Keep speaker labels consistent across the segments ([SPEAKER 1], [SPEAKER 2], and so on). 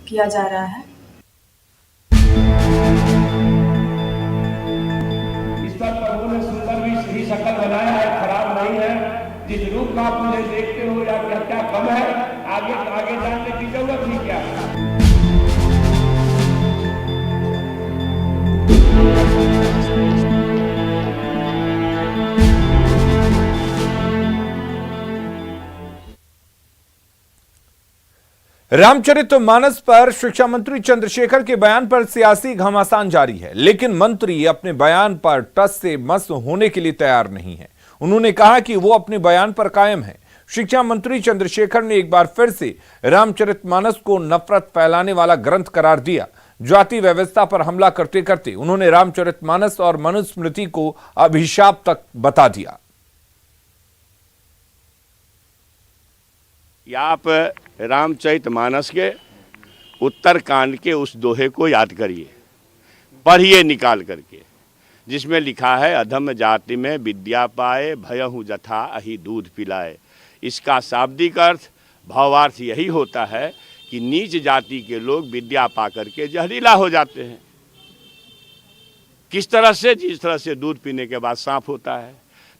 [SPEAKER 1] किया जा रहा है।
[SPEAKER 2] ईश्वर प्रभु ने सुंदर भी शक्ल बनाया है, खराब नहीं है। जिस रूप में आप मुझे देखते हो या क्या कम है, आगे जानने की जरूरत नहीं क्या।
[SPEAKER 3] रामचरितमानस पर शिक्षा मंत्री चंद्रशेखर के बयान पर सियासी घमासान जारी है, लेकिन मंत्री अपने बयान पर टस से मस होने के लिए तैयार नहीं है। उन्होंने कहा कि वो अपने बयान पर कायम है। शिक्षा मंत्री चंद्रशेखर ने एक बार फिर से रामचरितमानस को नफरत फैलाने वाला ग्रंथ करार दिया। जाति व्यवस्था पर हमला करते करते उन्होंने रामचरितमानस और मनुस्मृति को अभिशाप तक बता दिया।
[SPEAKER 4] आप रामचरितमानस के उत्तरकांड के उस दोहे को याद करिए, पढ़िए निकाल करके, जिसमें लिखा है अधम जाति में विद्या पाए, भयहु जथा अहि दूध पिलाए। इसका शाब्दिक अर्थ भावार्थ यही होता है कि नीच जाति के लोग विद्या पा करके जहरीला हो जाते हैं। किस तरह से? जिस तरह से दूध पीने के बाद सांप होता है।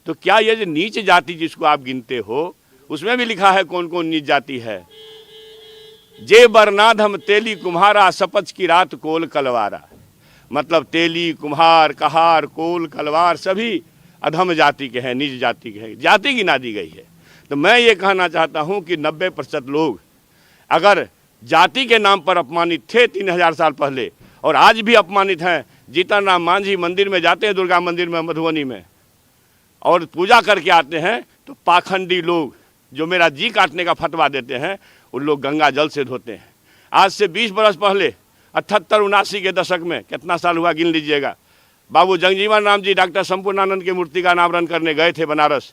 [SPEAKER 4] तो क्या ये जो नीच जाति जिसको आप गिनते हो, उसमें भी लिखा है कौन कौन नीच जाति है। जे बरनाधम तेली कुम्हारा, सपच की रात कोल कलवारा। मतलब तेली, कुम्हार, कहार, कोल, कलवार सभी अधम जाति के हैं, नीच जाति के हैं, जाति गिना दी गई है। तो मैं ये कहना चाहता हूँ कि 90% लोग अगर जाति के नाम पर अपमानित थे 3000 साल पहले और आज भी अपमानित हैं। जीतन राम मांझी मंदिर में जाते हैं, दुर्गा मंदिर में मधुबनी में, और पूजा करके आते हैं, तो पाखंडी लोग जो मेरा जी काटने का फतवा देते हैं, उन लोग गंगा जल से धोते हैं। आज से 20 बरस पहले 78-79 के दशक में, कितना साल हुआ गिन लीजिएगा, बाबू जगजीवन राम जी डॉक्टर संपूर्णानंद की मूर्ति का अनावरण करने गए थे बनारस।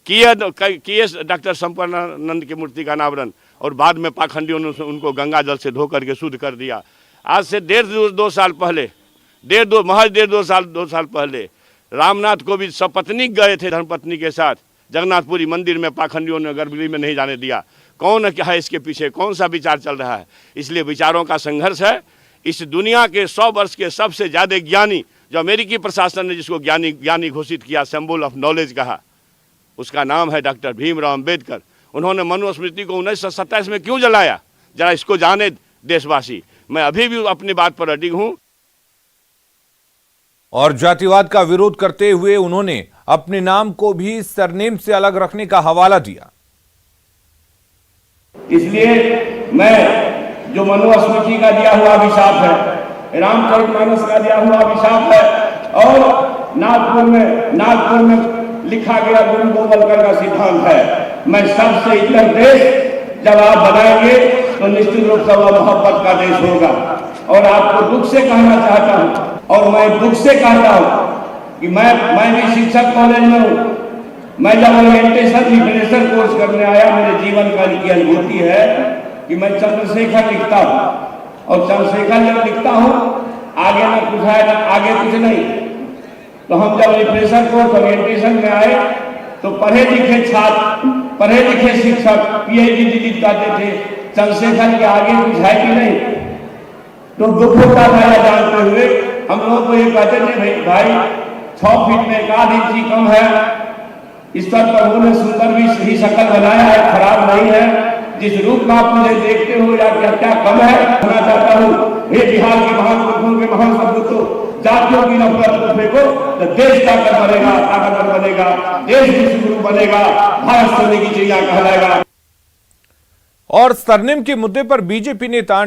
[SPEAKER 4] किए डॉक्टर संपूर्णानंद की मूर्ति का अनावरण, और बाद में पाखंडियों ने उनको गंगा जल से धो करके शुद्ध कर दिया। आज से दो साल पहले, महज 2 साल पहले रामनाथ कोविंद सपत्नीक गए थे धर्मपत्नी के साथ जगन्नाथपुरी मंदिर में। पाखंडियों ने गर्भगृह में नहीं जाने दिया। कौन क्या है इसके पीछे, कौन सा विचार चल रहा है? इसलिए विचारों का संघर्ष है। इस दुनिया के 100 वर्ष के सबसे ज़्यादा ज्ञानी, जो अमेरिकी प्रशासन ने जिसको ज्ञानी घोषित किया, सिंबल ऑफ नॉलेज कहा, उसका नाम है डॉक्टर भीमराव अम्बेडकर। उन्होंने मनुस्मृति को 1927 में क्यों जलाया, जरा इसको जाने देशवासी। मैं अभी भी अपनी बात पर अडिग हूँ।
[SPEAKER 3] और जातिवाद का विरोध करते हुए उन्होंने अपने नाम को भी सरनेम से अलग रखने का हवाला दिया।
[SPEAKER 2] इसलिए मैं जो मनुस्मृति का दिया हुआ अभिशाप है, रामचरितमानस का दिया हुआ अभिशाप है, और नागपुर में लिखा गया गुरु गोवलकर का सिद्धांत है, मैं सबसे इतर देश जब आप बनाएंगे तो निश्चित रूप से वह मोहब्बत का देश होगा। और आपको दुख से कहना चाहता हूं, और मैं दुख से कहता हूं कि मैं भी शिक्षक कॉलेज में हूं। मैं जब ओरिएंटेशन लिटरेचर कोर्स करने आया, मेरे जीवन काल की अनुभूति है कि मैं चंद्रशेखर लिखता हूं, और चंद्रशेखर जब लिखता हूं, आगे ना कुछ है ना आगे कुछ नहीं। तो हम जब लिटरेचर कोर्स ओरिएंटेशन में आए, तो पढ़े लिखे छात्र, पढ़े लिखे शिक्षक पीएचडी डिग्री करते थे, चंद्रशेखर के आगे कुछ है कि नहीं। तो दुख होता था जानते हुए, हम लोग को ये कहते थे भाई 6 फीट में 1 इंच कम है। ईश्वर प्रभु ने सुंदर भी शक्ल बनाया है, खराब नहीं है। जिस रूप में आप मुझे देखते हो या क्या कम है, कहना चाहता हूँ, हे बिहार के महान पुरुषों के महान सपूतों, जातियों की नफरत को फेंको तो देश ताकतवर बनेगा, देश विश्वगुरु बनेगा, भारत सोने की चिड़िया कहलाएगा।
[SPEAKER 3] और सरनेम के मुद्दे पर बीजेपी नेता